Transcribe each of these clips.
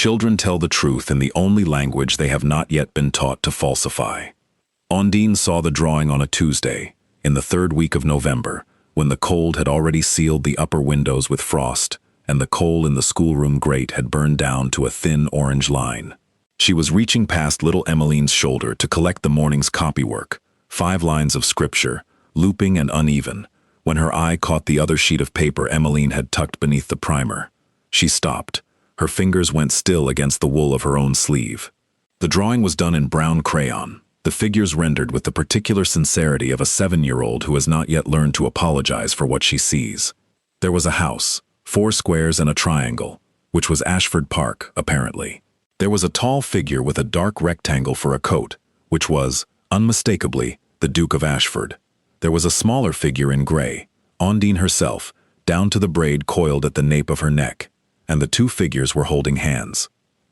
Children tell the truth in the only language they have not yet been taught to falsify. Ondine saw the drawing on a Tuesday, in the third week of November, when the cold had already sealed the upper windows with frost, and the coal in the schoolroom grate had burned down to a thin orange line. She was reaching past little Emmeline's shoulder to collect the morning's copywork, 5 lines of scripture, looping and uneven, when her eye caught the other sheet of paper Emmeline had tucked beneath the primer. She stopped. Her fingers went still against the wool of her own sleeve. The drawing was done in brown crayon, the figures rendered with the particular sincerity of a 7-year-old who has not yet learned to apologize for what she sees. There was a house, 4 squares and a triangle, which was Ashford Park, apparently. There was a tall figure with a dark rectangle for a coat, which was, unmistakably, the Duke of Ashford. There was a smaller figure in gray, Ondine herself, down to the braid coiled at the nape of her neck, and the 2 figures were holding hands.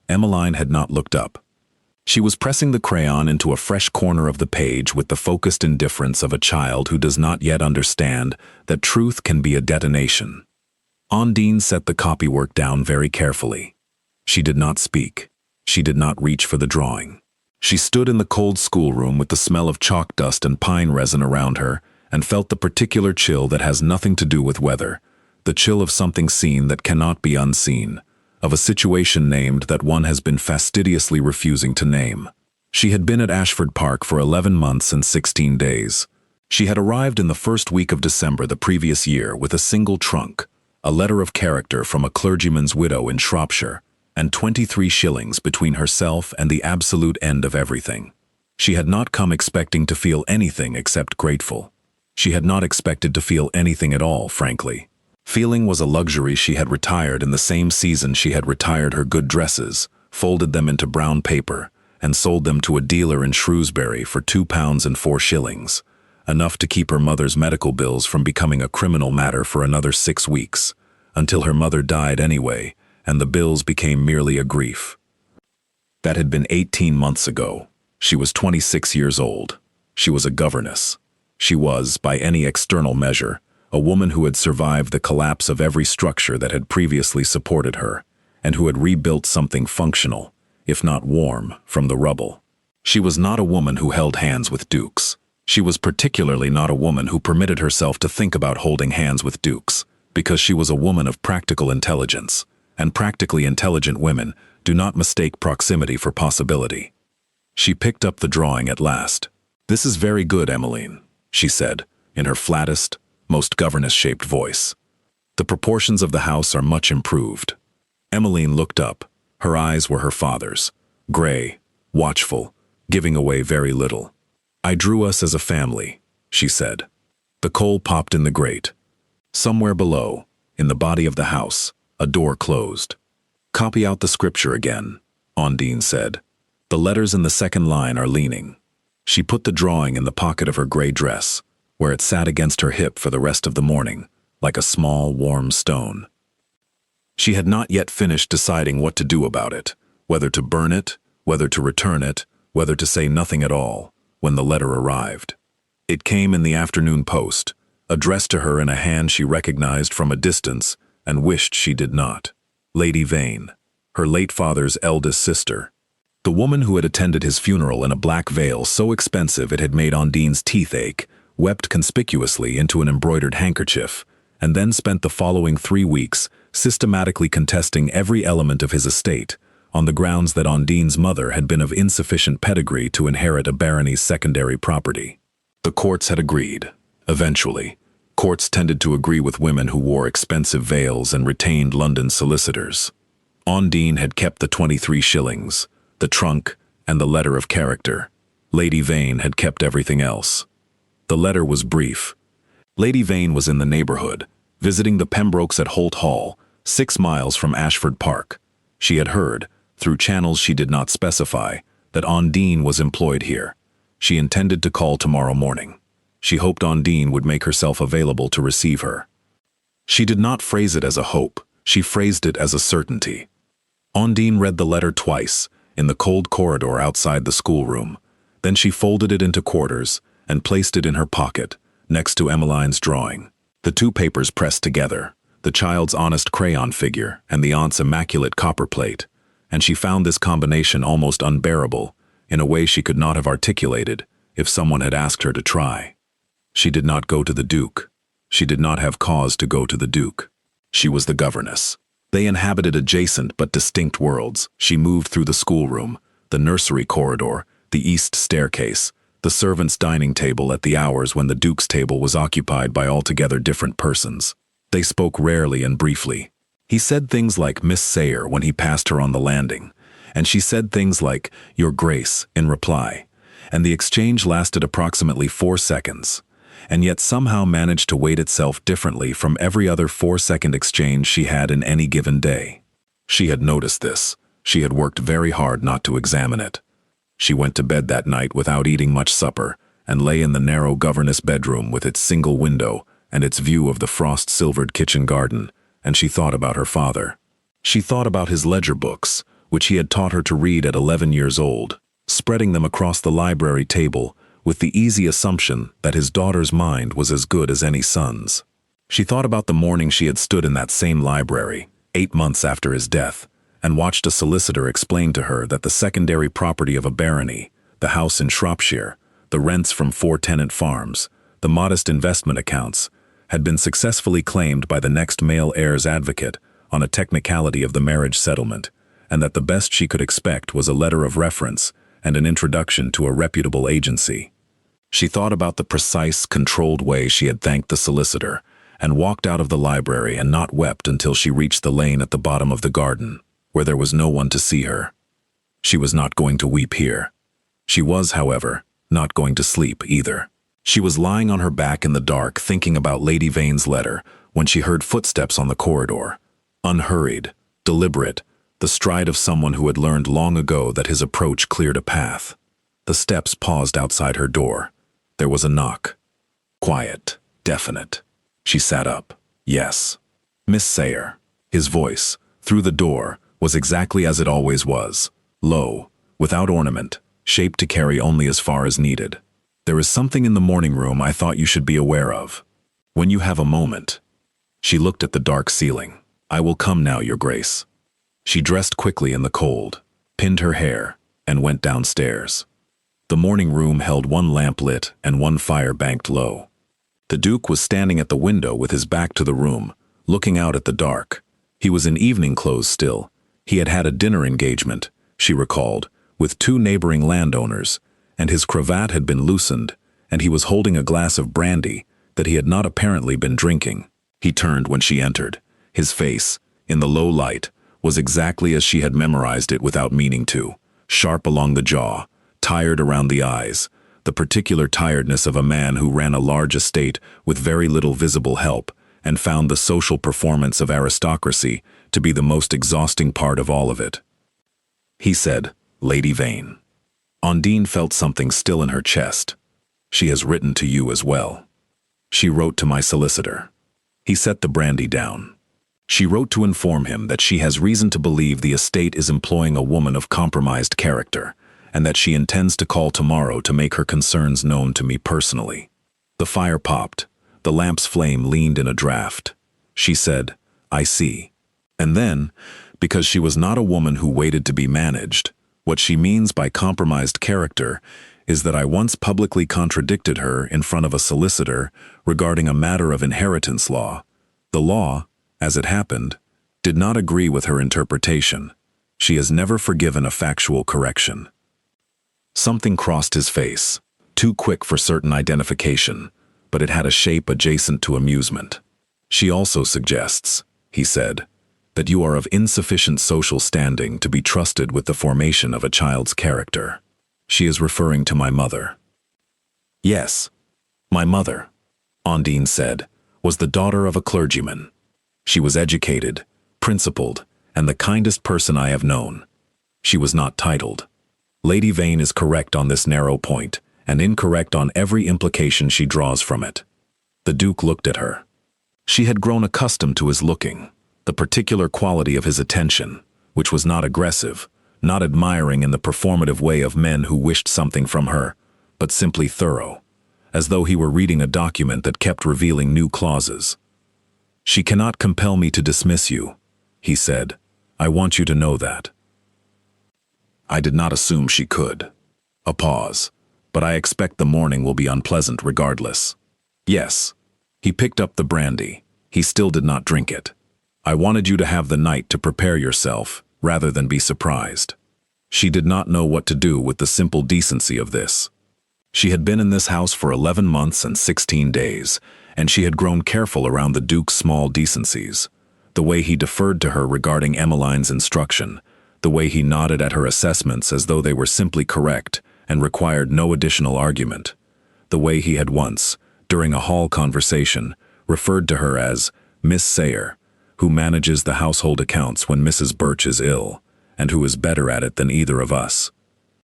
Emmeline had not looked up. She was pressing the crayon into a fresh corner of the page with the focused indifference of a child who does not yet understand that truth can be a detonation. Ondine set the copywork down very carefully. She did not speak. She did not reach for the drawing. She stood in the cold schoolroom with the smell of chalk dust and pine resin around her and felt the particular chill that has nothing to do with weather, the chill of something seen that cannot be unseen, of a situation named that one has been fastidiously refusing to name. She had been at Ashford Park for 11 months and 16 days. She had arrived in the first week of December the previous year with a single trunk, a letter of character from a clergyman's widow in Shropshire, and 23 shillings between herself and the absolute end of everything. She had not come expecting to feel anything except grateful. She had not expected to feel anything at all, frankly. Feeling was a luxury she had retired in the same season she had retired her good dresses, folded them into brown paper, and sold them to a dealer in Shrewsbury for £2 and 4 shillings, enough to keep her mother's medical bills from becoming a criminal matter for another 6 weeks, until her mother died anyway, and the bills became merely a grief. That had been 18 months ago. She was 26 years old. She was a governess. She was, by any external measure, a woman who had survived the collapse of every structure that had previously supported her, and who had rebuilt something functional, if not warm, from the rubble. She was not a woman who held hands with dukes. She was particularly not a woman who permitted herself to think about holding hands with dukes, because she was a woman of practical intelligence, and practically intelligent women do not mistake proximity for possibility. She picked up the drawing at last. "This is very good, Emmeline," she said, in her flattest, most governess-shaped voice. "The proportions of the house are much improved." Emmeline looked up. Her eyes were her father's, gray, watchful, giving away very little. "I drew us as a family," she said. The coal popped in the grate. Somewhere below, in the body of the house, a door closed. "Copy out the scripture again," Ondine said. "The letters in the second line are leaning." She put the drawing in the pocket of her gray dress, where it sat against her hip for the rest of the morning, like a small, warm stone. She had not yet finished deciding what to do about it, whether to burn it, whether to return it, whether to say nothing at all, when the letter arrived. It came in the afternoon post, addressed to her in a hand she recognized from a distance and wished she did not. Lady Vane, her late father's eldest sister. The woman who had attended his funeral in a black veil so expensive it had made Ondine's teeth ache, wept conspicuously into an embroidered handkerchief, and then spent the following 3 weeks systematically contesting every element of his estate, on the grounds that Ondine's mother had been of insufficient pedigree to inherit a barony's secondary property. The courts had agreed. Eventually, courts tended to agree with women who wore expensive veils and retained London solicitors. Ondine had kept the 23 shillings, the trunk, and the letter of character. Lady Vane had kept everything else. The letter was brief. Lady Vane was in the neighborhood, visiting the Pembrokes at Holt Hall, 6 miles from Ashford Park. She had heard, through channels she did not specify, that Ondine was employed here. She intended to call tomorrow morning. She hoped Ondine would make herself available to receive her. She did not phrase it as a hope, she phrased it as a certainty. Ondine read the letter twice, in the cold corridor outside the schoolroom. Then she folded it into quarters and placed it in her pocket, next to Emmeline's drawing. The 2 papers pressed together, the child's honest crayon figure and the aunt's immaculate copper plate, and she found this combination almost unbearable, in a way she could not have articulated if someone had asked her to try. She did not go to the Duke. She did not have cause to go to the Duke. She was the governess. They inhabited adjacent but distinct worlds. She moved through the schoolroom, the nursery corridor, the east staircase, the servants' dining table at the hours when the Duke's table was occupied by altogether different persons. They spoke rarely and briefly. He said things like Miss Sayer when he passed her on the landing, and she said things like Your Grace in reply, and the exchange lasted approximately 4 seconds, and yet somehow managed to weight itself differently from every other 4-second exchange she had in any given day. She had noticed this. She had worked very hard not to examine it. She went to bed that night without eating much supper and lay in the narrow governess bedroom with its single window and its view of the frost-silvered kitchen garden, and she thought about her father. She thought about his ledger books, which he had taught her to read at 11 years old, spreading them across the library table with the easy assumption that his daughter's mind was as good as any son's. She thought about the morning she had stood in that same library, 8 months after his death, and watched a solicitor explain to her that the secondary property of a barony, the house in Shropshire, the rents from 4 tenant farms, the modest investment accounts, had been successfully claimed by the next male heir's advocate on a technicality of the marriage settlement, and that the best she could expect was a letter of reference and an introduction to a reputable agency. She thought about the precise, controlled way she had thanked the solicitor, and walked out of the library and not wept until she reached the lane at the bottom of the garden, where there was no one to see her. She was not going to weep here. She was, however, not going to sleep either. She was lying on her back in the dark thinking about Lady Vane's letter when she heard footsteps on the corridor. Unhurried, deliberate, the stride of someone who had learned long ago that his approach cleared a path. The steps paused outside her door. There was a knock. Quiet, definite. She sat up. Yes. Miss Sayer. His voice, through the door, was exactly as it always was. Low, without ornament, shaped to carry only as far as needed. There is something in the morning room I thought you should be aware of. When you have a moment. She looked at the dark ceiling. I will come now, Your Grace. She dressed quickly in the cold, pinned her hair, and went downstairs. The morning room held one lamp lit and one fire banked low. The Duke was standing at the window with his back to the room, looking out at the dark. He was in evening clothes still. He had had a dinner engagement, she recalled, with 2 neighboring landowners, and his cravat had been loosened, and he was holding a glass of brandy that he had not apparently been drinking. He turned when she entered. His face, in the low light, was exactly as she had memorized it without meaning to, sharp along the jaw, tired around the eyes, the particular tiredness of a man who ran a large estate with very little visible help and found the social performance of aristocracy to be the most exhausting part of all of it. He said, Lady Vane. Undine felt something still in her chest. She has written to you as well. She wrote to my solicitor. He set the brandy down. She wrote to inform him that she has reason to believe the estate is employing a woman of compromised character, and that she intends to call tomorrow to make her concerns known to me personally. The fire popped. The lamp's flame leaned in a draught. She said, I see. And then, because she was not a woman who waited to be managed, what she means by compromised character is that I once publicly contradicted her in front of a solicitor regarding a matter of inheritance law. The law, as it happened, did not agree with her interpretation. She has never forgiven a factual correction. Something crossed his face, too quick for certain identification, but it had a shape adjacent to amusement. She also suggests, he said, that you are of insufficient social standing to be trusted with the formation of a child's character. She is referring to my mother. Yes, my mother, Undine said, was the daughter of a clergyman. She was educated, principled, and the kindest person I have known. She was not titled. Lady Vane is correct on this narrow point, and incorrect on every implication she draws from it. The Duke looked at her. She had grown accustomed to his looking, the particular quality of his attention, which was not aggressive, not admiring in the performative way of men who wished something from her, but simply thorough, as though he were reading a document that kept revealing new clauses. She cannot compel me to dismiss you, he said. I want you to know that. I did not assume she could. A pause. But I expect the morning will be unpleasant regardless. Yes. He picked up the brandy. He still did not drink it. I wanted you to have the night to prepare yourself, rather than be surprised. She did not know what to do with the simple decency of this. She had been in this house for 11 months and 16 days, and she had grown careful around the Duke's small decencies. The way he deferred to her regarding Emmeline's instruction, the way he nodded at her assessments as though they were simply correct and required no additional argument, the way he had once, during a hall conversation, referred to her as Miss Sayer, who manages the household accounts when Mrs. Birch is ill, and who is better at it than either of us.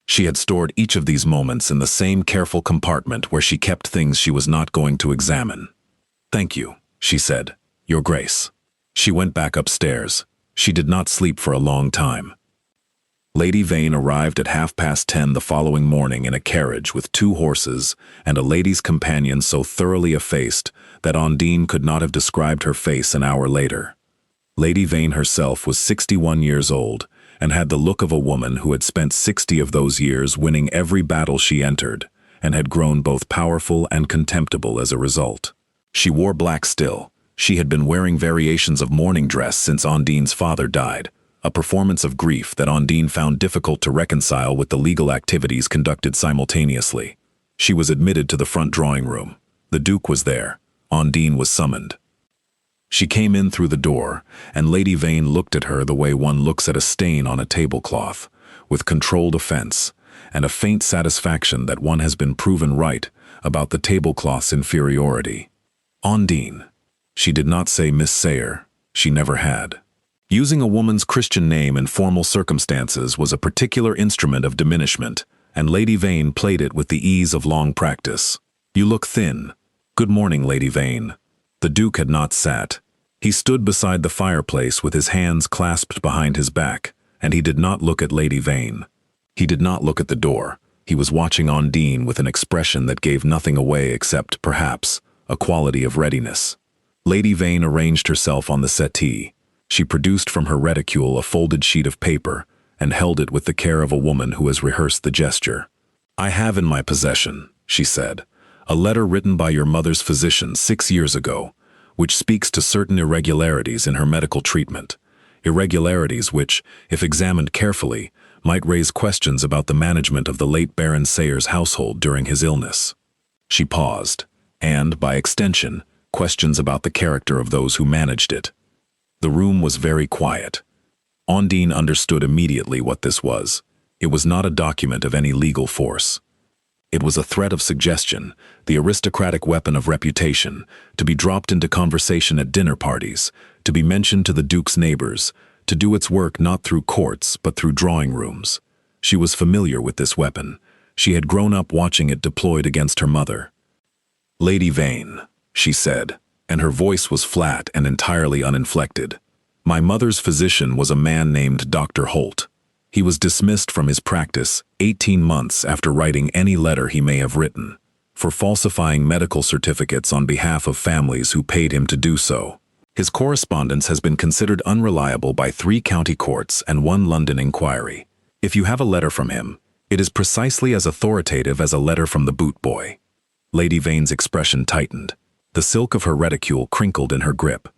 She had stored each of these moments in the same careful compartment where she kept things she was not going to examine. "Thank you," she said, "Your Grace." She went back upstairs. She did not sleep for a long time. Lady Vane arrived at 10:30 the following morning in a carriage with 2 horses and a lady's companion so thoroughly effaced that Undine could not have described her face an hour later. Lady Vane herself was 61 years old and had the look of a woman who had spent 60 of those years winning every battle she entered and had grown both powerful and contemptible as a result. She wore black still. She had been wearing variations of mourning dress since Undine's father died, a performance of grief that Undine found difficult to reconcile with the legal activities conducted simultaneously. She was admitted to the front drawing room. The Duke was there. Undine was summoned. She came in through the door, and Lady Vane looked at her the way one looks at a stain on a tablecloth, with controlled offense, and a faint satisfaction that one has been proven right about the tablecloth's inferiority. Undine. She did not say Miss Sayer. She never had. Using a woman's Christian name in formal circumstances was a particular instrument of diminishment, and Lady Vane played it with the ease of long practice. "You look thin." "Good morning, Lady Vane." The Duke had not sat. He stood beside the fireplace with his hands clasped behind his back, and he did not look at Lady Vane. He did not look at the door. He was watching Undine with an expression that gave nothing away except, perhaps, a quality of readiness. Lady Vane arranged herself on the settee. She produced from her reticule a folded sheet of paper and held it with the care of a woman who has rehearsed the gesture. "I have in my possession," she said, "a letter written by your mother's physician 6 years ago, which speaks to certain irregularities in her medical treatment, irregularities which, if examined carefully, might raise questions about the management of the late Baron Sayer's household during his illness." She paused, and, by extension, questions about the character of those who managed it. The room was very quiet. Undine understood immediately what this was. It was not a document of any legal force. It was a threat of suggestion, the aristocratic weapon of reputation, to be dropped into conversation at dinner parties, to be mentioned to the Duke's neighbors, to do its work not through courts but through drawing rooms. She was familiar with this weapon. She had grown up watching it deployed against her mother. "Lady Vane," she said, and her voice was flat and entirely uninflected. "My mother's physician was a man named Dr. Holt. He was dismissed from his practice 18 months after writing any letter he may have written, for falsifying medical certificates on behalf of families who paid him to do so. His correspondence has been considered unreliable by 3 county courts and 1 London inquiry. If you have a letter from him, it is precisely as authoritative as a letter from the boot boy." Lady Vane's expression tightened. The silk of her reticule crinkled in her grip.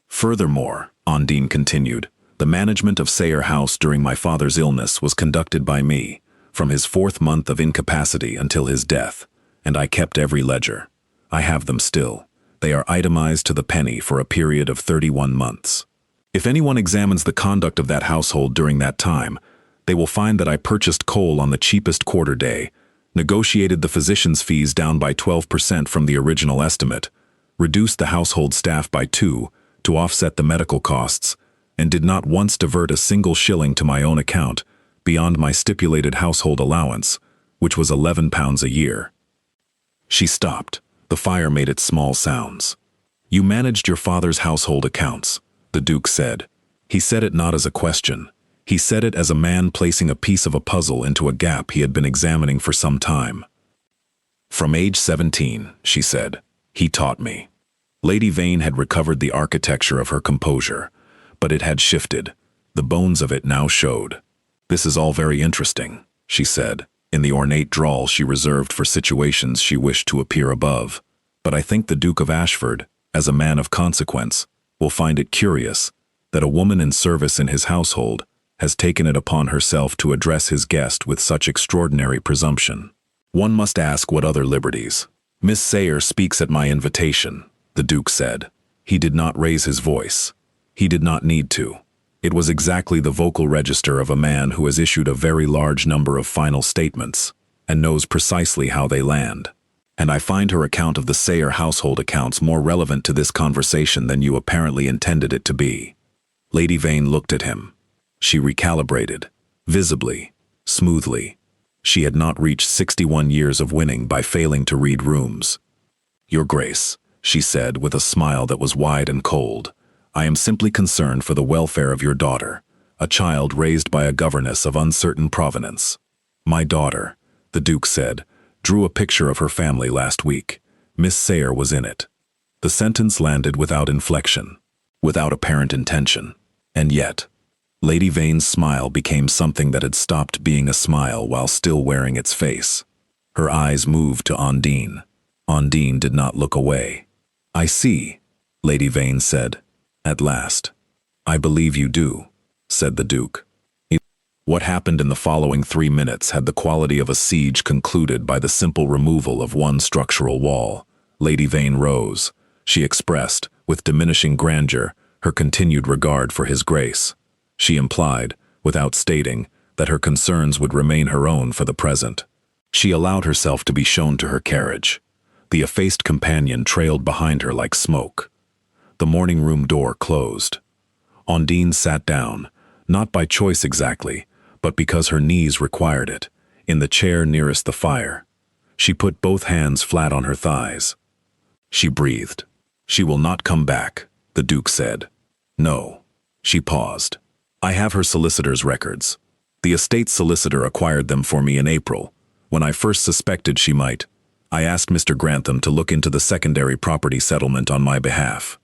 "Furthermore," Undine continued, "the management of Sayer House during my father's illness was conducted by me, from his 4th month of incapacity until his death, and I kept every ledger. I have them still. They are itemized to the penny for a period of 31 months. If anyone examines the conduct of that household during that time, they will find that I purchased coal on the cheapest quarter day, negotiated the physician's fees down by 12% from the original estimate, reduced the household staff by 2 to offset the medical costs, and did not once divert a single shilling to my own account beyond my stipulated household allowance, which was £11 a year." She stopped. The fire made its small sounds. "You managed your father's household accounts," the Duke said. He said it not as a question. He said it as a man placing a piece of a puzzle into a gap he had been examining for some time. "From age 17, she said, "he taught me." Lady Vane had recovered the architecture of her composure, but it had shifted. The bones of it now showed. "This is all very interesting," she said, in the ornate drawl she reserved for situations she wished to appear above. "But I think the Duke of Ashford, as a man of consequence, will find it curious that a woman in service in his household has taken it upon herself to address his guest with such extraordinary presumption. One must ask what other liberties." "Miss Sayer speaks at my invitation," the Duke said. He did not raise his voice. He did not need to. It was exactly the vocal register of a man who has issued a very large number of final statements and knows precisely how they land. "And I find her account of the Sayer household accounts more relevant to this conversation than you apparently intended it to be." Lady Vane looked at him. She recalibrated, visibly, smoothly. She had not reached 61 years of winning by failing to read rooms. "Your Grace," she said with a smile that was wide and cold, "I am simply concerned for the welfare of your daughter, a child raised by a governess of uncertain provenance." "My daughter," the Duke said, "drew a picture of her family last week. Miss Sayer was in it." The sentence landed without inflection, without apparent intention. And yet, Lady Vane's smile became something that had stopped being a smile while still wearing its face. Her eyes moved to Undine. Undine did not look away. "I see," Lady Vane said, at last. "I believe you do," said the Duke. What happened in the following 3 minutes had the quality of a siege concluded by the simple removal of one structural wall. Lady Vane rose. She expressed, with diminishing grandeur, her continued regard for his Grace. She implied, without stating, that her concerns would remain her own for the present. She allowed herself to be shown to her carriage. The effaced companion trailed behind her like smoke. The morning room door closed. Undine sat down, not by choice exactly, but because her knees required it, in the chair nearest the fire. She put both hands flat on her thighs. She breathed. "She will not come back," the Duke said. "No." She paused. "I have her solicitor's records. The estate solicitor acquired them for me in April. When I first suspected she might, I asked Mr. Grantham to look into the secondary property settlement on my behalf.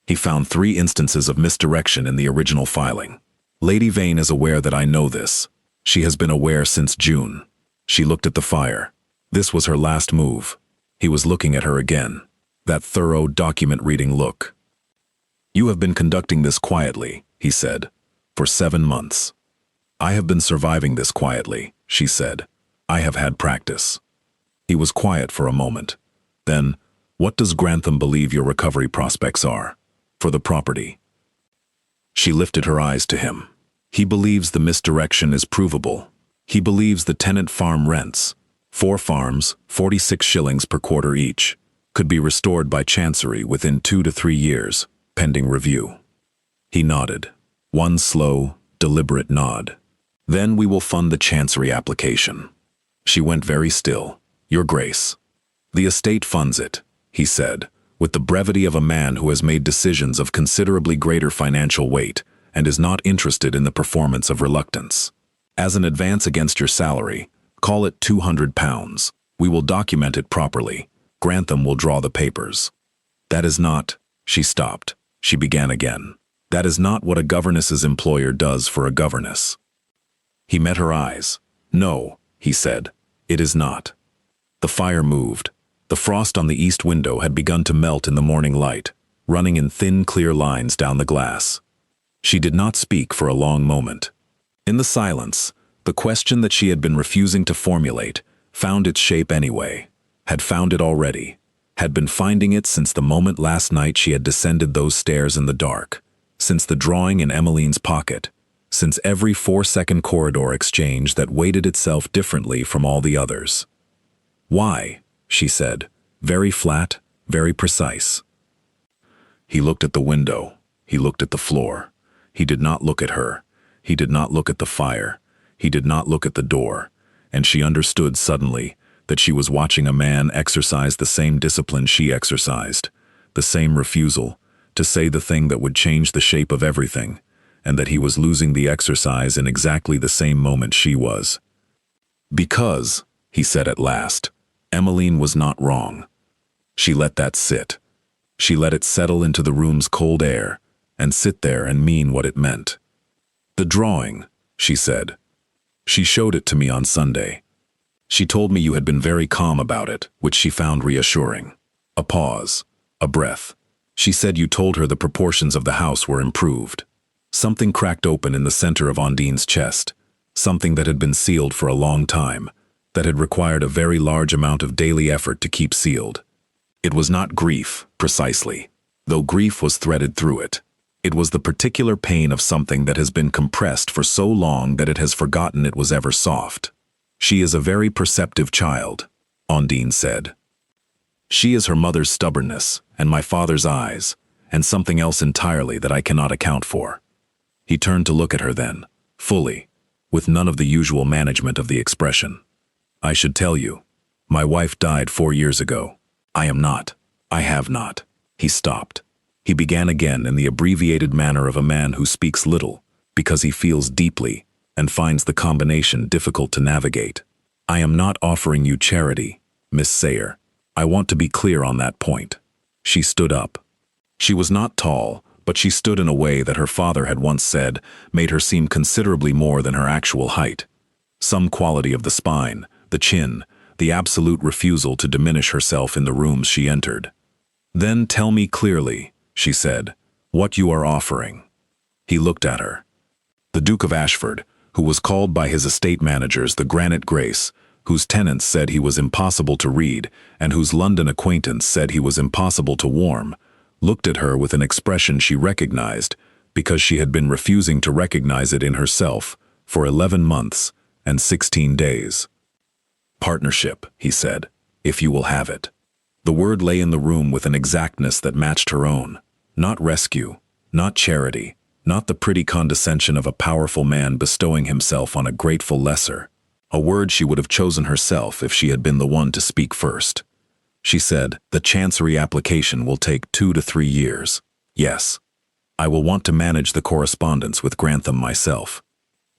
He found 3 instances of misdirection in the original filing. Lady Vane is aware that I know this. She has been aware since June." She looked at the fire. This was her last move. He was looking at her again. That thorough document-reading look. "You have been conducting this quietly," he said, "for 7 months." "I have been surviving this quietly," she said. "I have had practice." He was quiet for a moment. Then, "What does Grantham believe your recovery prospects are? For the property?" She lifted her eyes to him. "He believes the misdirection is provable. He believes the tenant farm rents, 4 farms, 46 shillings per quarter each, could be restored by Chancery within 2 to 3 years, pending review." He nodded. One slow, deliberate nod. "Then we will fund the Chancery application." She went very still. "Your Grace." "The estate funds it," he said, with the brevity of a man who has made decisions of considerably greater financial weight and is not interested in the performance of reluctance. "As an advance against your salary, call it £200. We will document it properly. Grantham will draw the papers." "That is not—" She stopped. She began again. "That is not what a governess's employer does for a governess." He met her eyes. "No," he said, "it is not." The fire moved. The frost on the east window had begun to melt in the morning light, running in thin, clear lines down the glass. She did not speak for a long moment. In the silence, the question that she had been refusing to formulate found its shape anyway, had found it already, had been finding it since the moment last night she had descended those stairs in the dark, since the drawing in Emmeline's pocket, since every 4-second corridor exchange that weighted itself differently from all the others. "Why?" she said, very flat, very precise. He looked at the window. He looked at the floor. He did not look at her. He did not look at the fire. He did not look at the door. And she understood suddenly that she was watching a man exercise the same discipline she exercised, the same refusal to say the thing that would change the shape of everything, and that he was losing the exercise in exactly the same moment she was. "Because," he said at last, "Emmeline was not wrong." She let that sit. She let it settle into the room's cold air, and sit there and mean what it meant. "The drawing," she said, She showed it to me on Sunday. She told me you had been very calm about it, which she found reassuring. A pause. A breath. She said you told her the proportions of the house were improved. Something cracked open in the center of Ondine's chest. Something that had been sealed for a long time, that had required a very large amount of daily effort to keep sealed. It was not grief, precisely, though grief was threaded through it. It was the particular pain of something that has been compressed for so long that it has forgotten it was ever soft. She is a very perceptive child, Ondine said. She is her mother's stubbornness, and my father's eyes, and something else entirely that I cannot account for. He turned to look at her then, fully, with none of the usual management of the expression. I should tell you, my wife died 4 years ago. I have not. He stopped. He began again in the abbreviated manner of a man who speaks little, because he feels deeply, and finds the combination difficult to navigate. I am not offering you charity, Miss Sayer. I want to be clear on that point. She stood up. She was not tall, but she stood in a way that her father had once said made her seem considerably more than her actual height. Some quality of the spine, the chin, the absolute refusal to diminish herself in the rooms she entered. Then tell me clearly, she said, what you are offering. He looked at her. The Duke of Ashford, who was called by his estate managers the Granite Grace, whose tenants said he was impossible to read, and whose London acquaintance said he was impossible to warm, looked at her with an expression she recognized, because she had been refusing to recognize it in herself for 11 months and 16 days. Partnership, he said, if you will have it. The word lay in the room with an exactness that matched her own. Not rescue, not charity, not the pretty condescension of a powerful man bestowing himself on a grateful lesser. A word she would have chosen herself if she had been the one to speak first. She said, the Chancery application will take 2 to 3 years. Yes. I will want to manage the correspondence with Grantham myself.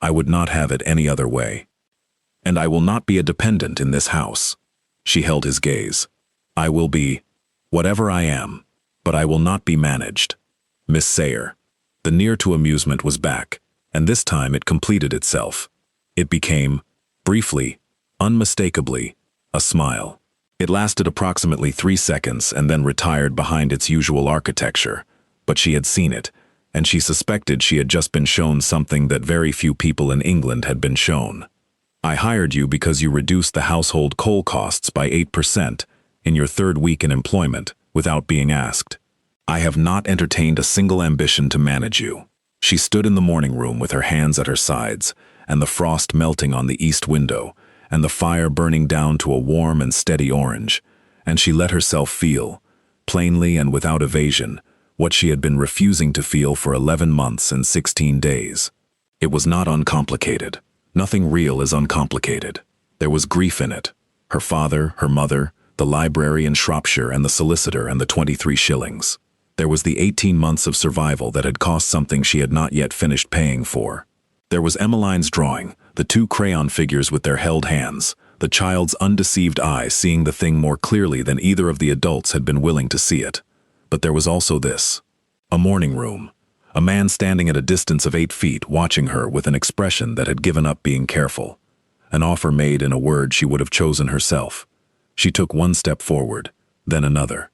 I would not have it any other way. And I will not be a dependent in this house. She held his gaze. I will be whatever I am, but I will not be managed. Miss Sayer. The near to amusement was back, and this time it completed itself. It became, briefly, unmistakably, a smile. It lasted approximately 3 seconds and then retired behind its usual architecture, but she had seen it, and she suspected she had just been shown something that very few people in England had been shown. I hired you because you reduced the household coal costs by 8% in your 3rd week in employment without being asked. I have not entertained a single ambition to manage you. She stood in the morning room with her hands at her sides, and the frost melting on the east window, and the fire burning down to a warm and steady orange, and she let herself feel, plainly and without evasion, what she had been refusing to feel for 11 months and 16 days. It was not uncomplicated. Nothing real is uncomplicated. There was grief in it. Her father, her mother, the library in Shropshire and the solicitor and the 23 shillings. There was the 18 months of survival that had cost something she had not yet finished paying for. There was Emmeline's drawing, the 2 crayon figures with their held hands, the child's undeceived eye seeing the thing more clearly than either of the adults had been willing to see it. But there was also this. A morning room. A man standing at a distance of 8 feet watching her with an expression that had given up being careful. An offer made in a word she would have chosen herself. She took 1 step forward, then another.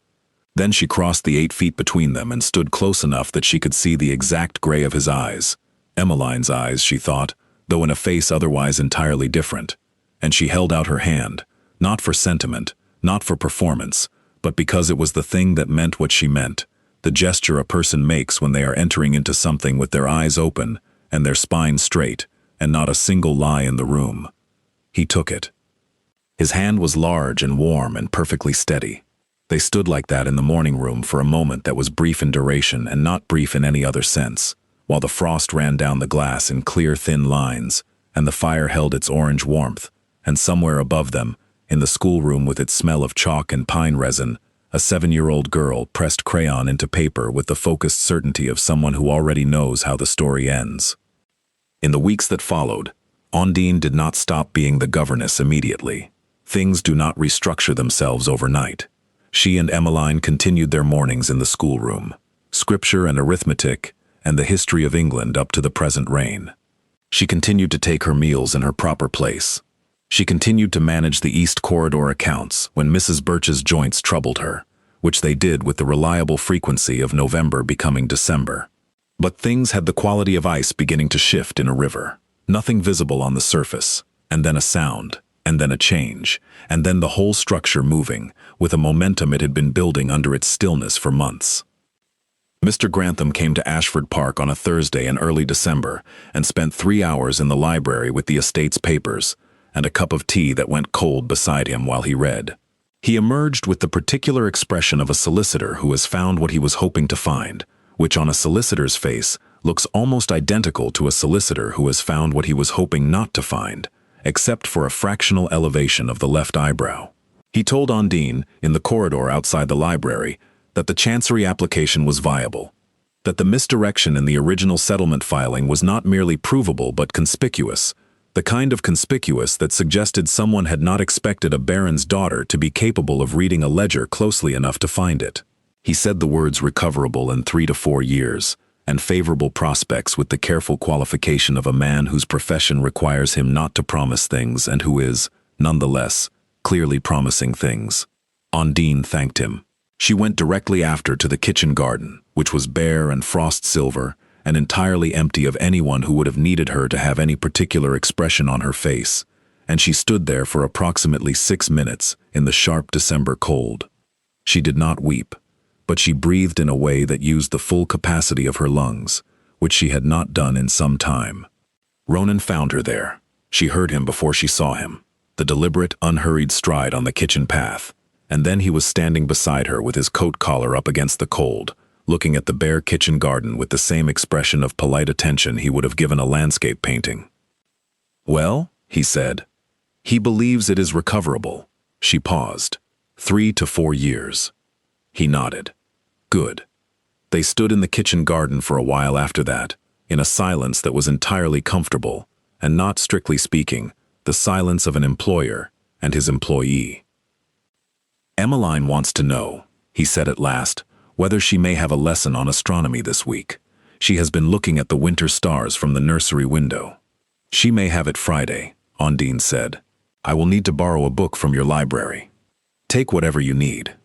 Then she crossed the 8 feet between them and stood close enough that she could see the exact gray of his eyes. Emmeline's eyes, she thought, though in a face otherwise entirely different. And she held out her hand, not for sentiment, not for performance, but because it was the thing that meant what she meant, the gesture a person makes when they are entering into something with their eyes open and their spine straight, and not a single lie in the room. He took it. His hand was large and warm and perfectly steady. They stood like that in the morning room for a moment that was brief in duration and not brief in any other sense, while the frost ran down the glass in clear, thin lines, and the fire held its orange warmth, and somewhere above them, in the schoolroom with its smell of chalk and pine resin, a 7-year-old girl pressed crayon into paper with the focused certainty of someone who already knows how the story ends. In the weeks that followed, Ondine did not stop being the governess immediately. Things do not restructure themselves overnight. She and Emmeline continued their mornings in the schoolroom, scripture and arithmetic, and the history of England up to the present reign. She continued to take her meals in her proper place. She continued to manage the East Corridor accounts when Mrs. Birch's joints troubled her, which they did with the reliable frequency of November becoming December. But things had the quality of ice beginning to shift in a river. Nothing visible on the surface, and then a sound, and then a change, and then the whole structure moving, with a momentum it had been building under its stillness for months. Mr. Grantham came to Ashford Park on a Thursday in early December and spent 3 hours in the library with the estate's papers and a cup of tea that went cold beside him while he read. He emerged with the particular expression of a solicitor who has found what he was hoping to find, which on a solicitor's face looks almost identical to a solicitor who has found what he was hoping not to find, except for a fractional elevation of the left eyebrow. He told Ondine, in the corridor outside the library, that the Chancery application was viable, that the misdirection in the original settlement filing was not merely provable but conspicuous, the kind of conspicuous that suggested someone had not expected a baron's daughter to be capable of reading a ledger closely enough to find it. He said the words recoverable in 3 to 4 years, and favorable prospects with the careful qualification of a man whose profession requires him not to promise things and who is, nonetheless, clearly promising things. Ondine thanked him. She went directly after to the kitchen garden, which was bare and frost silver, and entirely empty of anyone who would have needed her to have any particular expression on her face, and she stood there for approximately 6 minutes in the sharp December cold. She did not weep, but she breathed in a way that used the full capacity of her lungs, which she had not done in some time. Ronan found her there. She heard him before she saw him, the deliberate, unhurried stride on the kitchen path, and then he was standing beside her with his coat collar up against the cold, looking at the bare kitchen garden with the same expression of polite attention he would have given a landscape painting. "Well," he said, "he believes it is recoverable." She paused. 3 to 4 years. He nodded. Good. They stood in the kitchen garden for a while after that, in a silence that was entirely comfortable, and not strictly speaking, the silence of an employer and his employee. "Emmeline wants to know," he said at last, "whether she may have a lesson on astronomy this week. She has been looking at the winter stars from the nursery window." "She may have it Friday," Ondine said. "I will need to borrow a book from your library. Take whatever you need."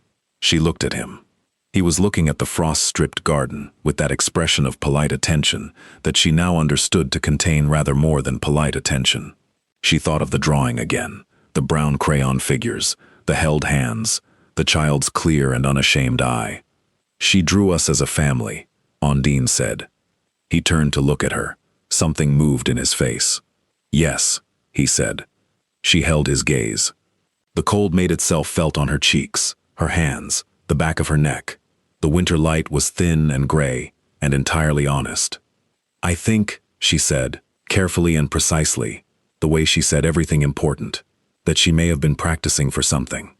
She looked at him. He was looking at the frost-stripped garden with that expression of polite attention that she now understood to contain rather more than polite attention. She thought of the drawing again, the brown crayon figures, the held hands, the child's clear and unashamed eye. "She drew us as a family," Ondine said. He turned to look at her. Something moved in his face. "Yes," he said. She held his gaze. The cold made itself felt on her cheeks, her hands, the back of her neck. The winter light was thin and gray, and entirely honest. "I think," she said, carefully and precisely, the way she said everything important, that she may have been practicing for something.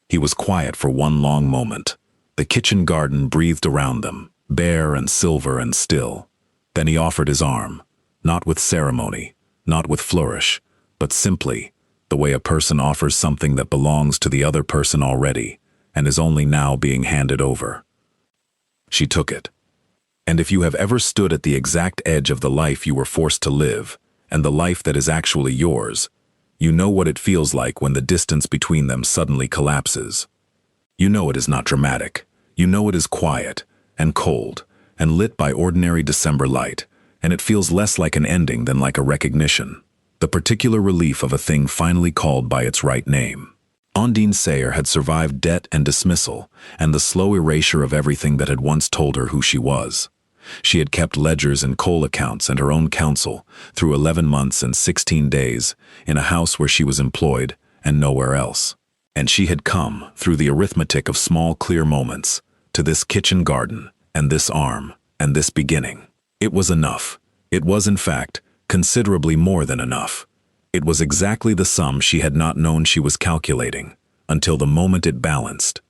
He was quiet for one long moment. The kitchen garden breathed around them, bare and silver and still. Then he offered his arm, not with ceremony, not with flourish, but simply, the way a person offers something that belongs to the other person already, and is only now being handed over. She took it. And if you have ever stood at the exact edge of the life you were forced to live, and the life that is actually yours, you know what it feels like when the distance between them suddenly collapses. You know it is not dramatic. You know it is quiet, and cold, and lit by ordinary December light, and it feels less like an ending than like a recognition, the particular relief of a thing finally called by its right name. Ondine Sayer had survived debt and dismissal, and the slow erasure of everything that had once told her who she was. She had kept ledgers and coal accounts and her own counsel through 11 months and 16 days in a house where she was employed and nowhere else. And she had come, through the arithmetic of small clear moments, to this kitchen garden, and this arm, and this beginning. It was enough. It was, in fact, considerably more than enough. It was exactly the sum she had not known she was calculating, until the moment it balanced,